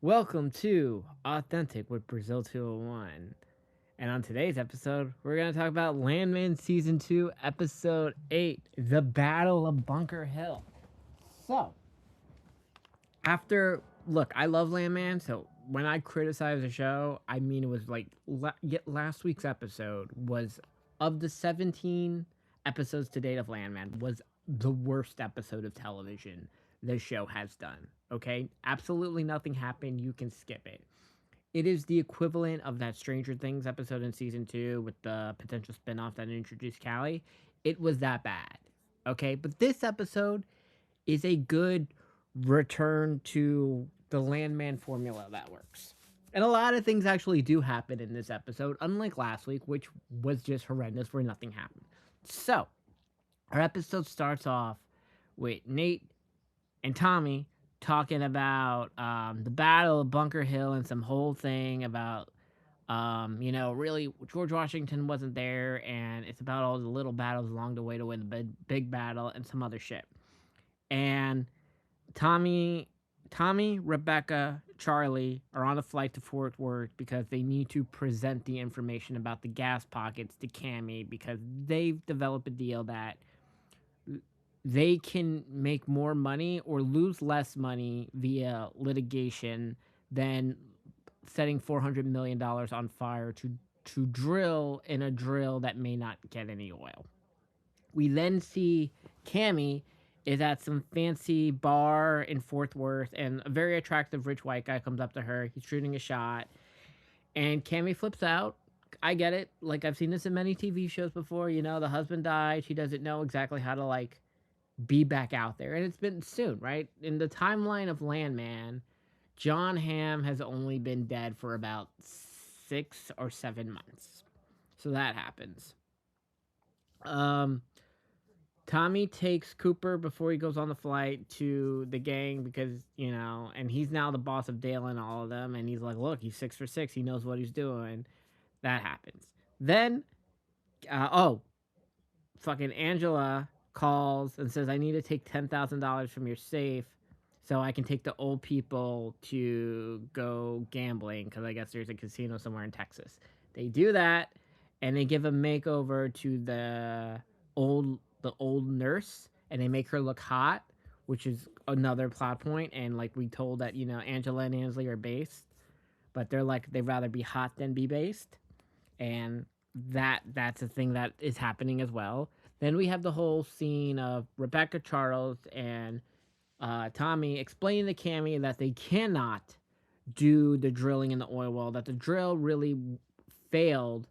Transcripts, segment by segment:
Welcome to Authentic with Brazil 201. And on today's episode, we're going to talk about Landman Season 2, Episode 8, The Battle of Bunker Hill. So, look, I love Landman, so when I criticize the show, I mean it was like last week's episode was, of the 17 episodes to date of Landman, was the worst episode of television the show has done. Okay? Absolutely nothing happened. You can skip it. It is the equivalent of that Stranger Things episode in season 2 with the potential spinoff that introduced Callie. It was that bad. Okay? But this episode is a good return to the Landman formula that works. And a lot of things actually do happen in this episode, unlike last week, which was just horrendous where nothing happened. So, our episode starts off with Nate and Tommy talking about the Battle of Bunker Hill and some whole thing about, really George Washington wasn't there, and it's about all the little battles along the way to win the big battle and some other shit. And Tommy, Rebecca, Charlie are on a flight to Fort Worth because they need to present the information about the gas pockets to Cami because they've developed a deal that they can make more money or lose less money via litigation than setting $400 million on fire to drill in a drill that may not get any oil. We then see Cami is at some fancy bar in Fort Worth, and a very attractive rich white guy comes up to her. He's shooting a shot, and Cami flips out. I get it. Like, I've seen this in many TV shows before. You know, the husband died. She doesn't know exactly how to, like, be back out there. And it's been soon, right? In the timeline of Landman, John Hamm has only been dead for about 6 or 7 months. So that happens. Tommy takes Cooper before he goes on the flight to the gang because, and he's now the boss of Dale and all of them. And he's like, look, he's 6 for 6. He knows what he's doing. That happens. Then, fucking Angela calls and says, I need to take $10,000 from your safe so I can take the old people to go gambling because I guess there's a casino somewhere in Texas. They do that, and they give a makeover to the old nurse, and they make her look hot, which is another plot point. And like we told that, Angela and Ansley are based, but they're like they'd rather be hot than be based, and that's a thing that is happening as well. Then we have the whole scene of Rebecca, Charles, and Tommy explaining to Cami that they cannot do the drilling in the oil well, that the drill really failed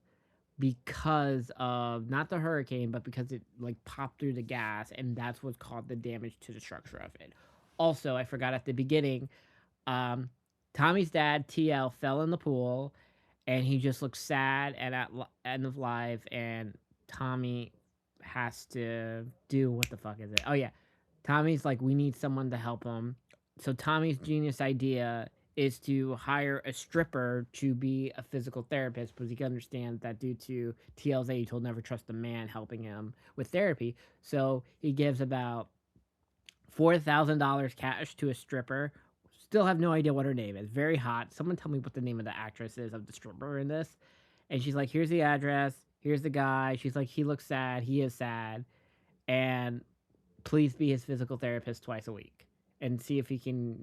because of not the hurricane, but because it like popped through the gas, and that's what caused the damage to the structure of it. Also, I forgot at the beginning, Tommy's dad TL fell in the pool, and he just looks sad and at end of life, and Tommy has to do what the fuck is it? Oh yeah, Tommy's like, we need someone to help him. So Tommy's genius idea is to hire a stripper to be a physical therapist because he can understand that due to TL's age, he'll never trust a man helping him with therapy. So he gives about $4,000 cash to a stripper. Still have no idea what her name is. Very hot. Someone tell me what the name of the actress is of the stripper in this. And she's like, here's the address. Here's the guy. She's like, he looks sad. He is sad. And please be his physical therapist twice a week and see if he can,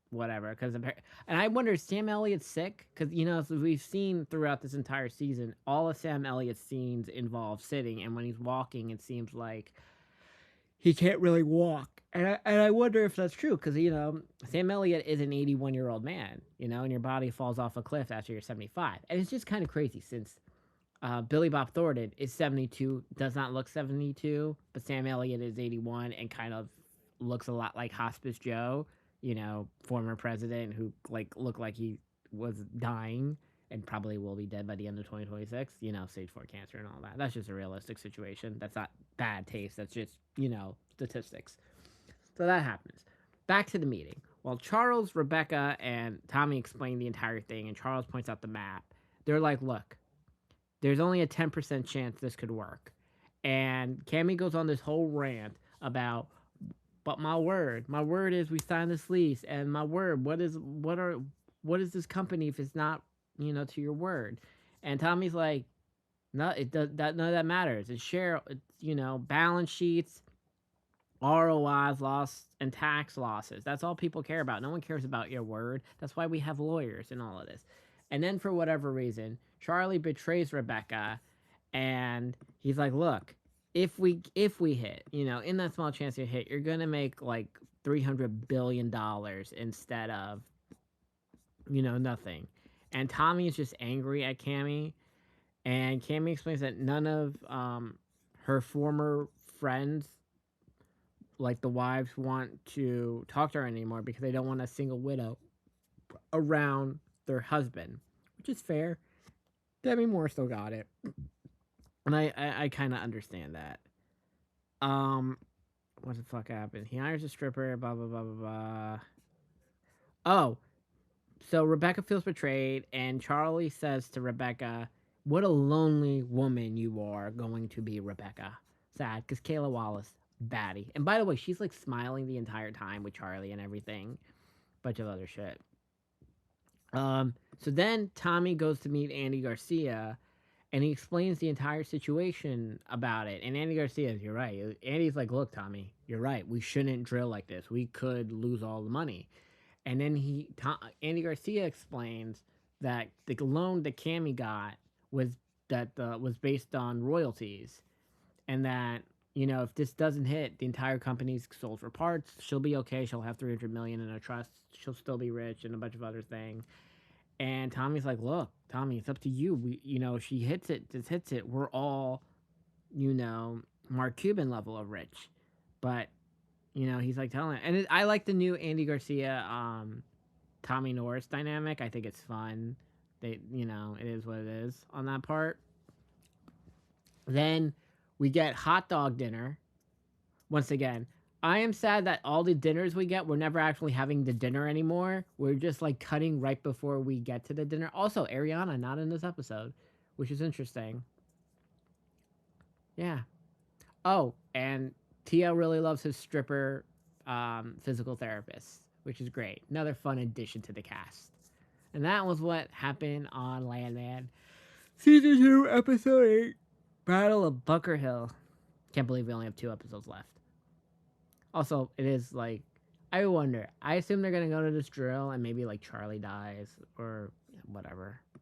whatever. Because and I wonder, is Sam Elliott sick? Because so we've seen throughout this entire season, all of Sam Elliott's scenes involve sitting, and when he's walking, it seems like he can't really walk. And I wonder if that's true because Sam Elliott is an 81-year-old man, and your body falls off a cliff after you're 75, and it's just kind of crazy since Billy Bob Thornton is 72, does not look 72, but Sam Elliott is 81 and kind of looks a lot like Hospice Joe, former president who looked like he was dying and probably will be dead by the end of 2026, stage 4 cancer and all that. That's just a realistic situation. That's not bad taste. That's just, statistics. So that happens. Back to the meeting. While Charles, Rebecca, and Tommy explain the entire thing, and Charles points out the map, they're like, look, there's only a 10% chance this could work. And Cami goes on this whole rant about, but my word is we signed this lease, and my word, what what is this company if it's not, to your word? And Tommy's like, no, it does that. None of that matters. It's share, it's, balance sheets, ROIs, loss, and tax losses. That's all people care about. No one cares about your word. That's why we have lawyers and all of this. And then for whatever reason, Charlie betrays Rebecca, and he's like, "Look, if we hit, in that small chance you hit, you're gonna make like $300 billion instead of nothing." And Tommy is just angry at Cammy, and Cammy explains that none of her former friends, like the wives, want to talk to her anymore because they don't want a single widow around their husband, which is fair. Demi Moore still got it, and I kind of understand that. Um, what the fuck happened? He hires a stripper. Blah blah blah blah blah. Oh, so Rebecca feels betrayed, and Charlie says to Rebecca, "What a lonely woman you are going to be, Rebecca." Sad, because Kayla Wallace, baddie. And by the way, she's like smiling the entire time with Charlie and everything. Bunch of other shit. So then Tommy goes to meet Andy Garcia, and he explains the entire situation about it. And Andy Garcia, you're right. Andy's like, "Look, Tommy, you're right. We shouldn't drill like this. We could lose all the money." And then Andy Garcia explains that the loan that Cammy got was was based on royalties, and that if this doesn't hit, the entire company's sold for parts. She'll be okay. She'll have 300 million in a trust. She'll still be rich and a bunch of other things. And Tommy's like, "Look, Tommy, it's up to you. We, she hits it, just hits it. We're all, Mark Cuban level of rich." But he's like telling it. And I like the new Andy Garcia, Tommy Norris dynamic. I think it's fun. It is what it is on that part. Then we get hot dog dinner. Once again, I am sad that all the dinners we get, we're never actually having the dinner anymore. We're just like cutting right before we get to the dinner. Also, Ariana not in this episode, which is interesting. Yeah. Oh, and Tia really loves his stripper physical therapist, which is great. Another fun addition to the cast. And that was what happened on Landman. Season 2, Episode 8, Battle of Bunker Hill. Can't believe we only have 2 episodes left. Also, it is like, I wonder. I assume they're going to go to this drill and maybe like Charlie dies or whatever.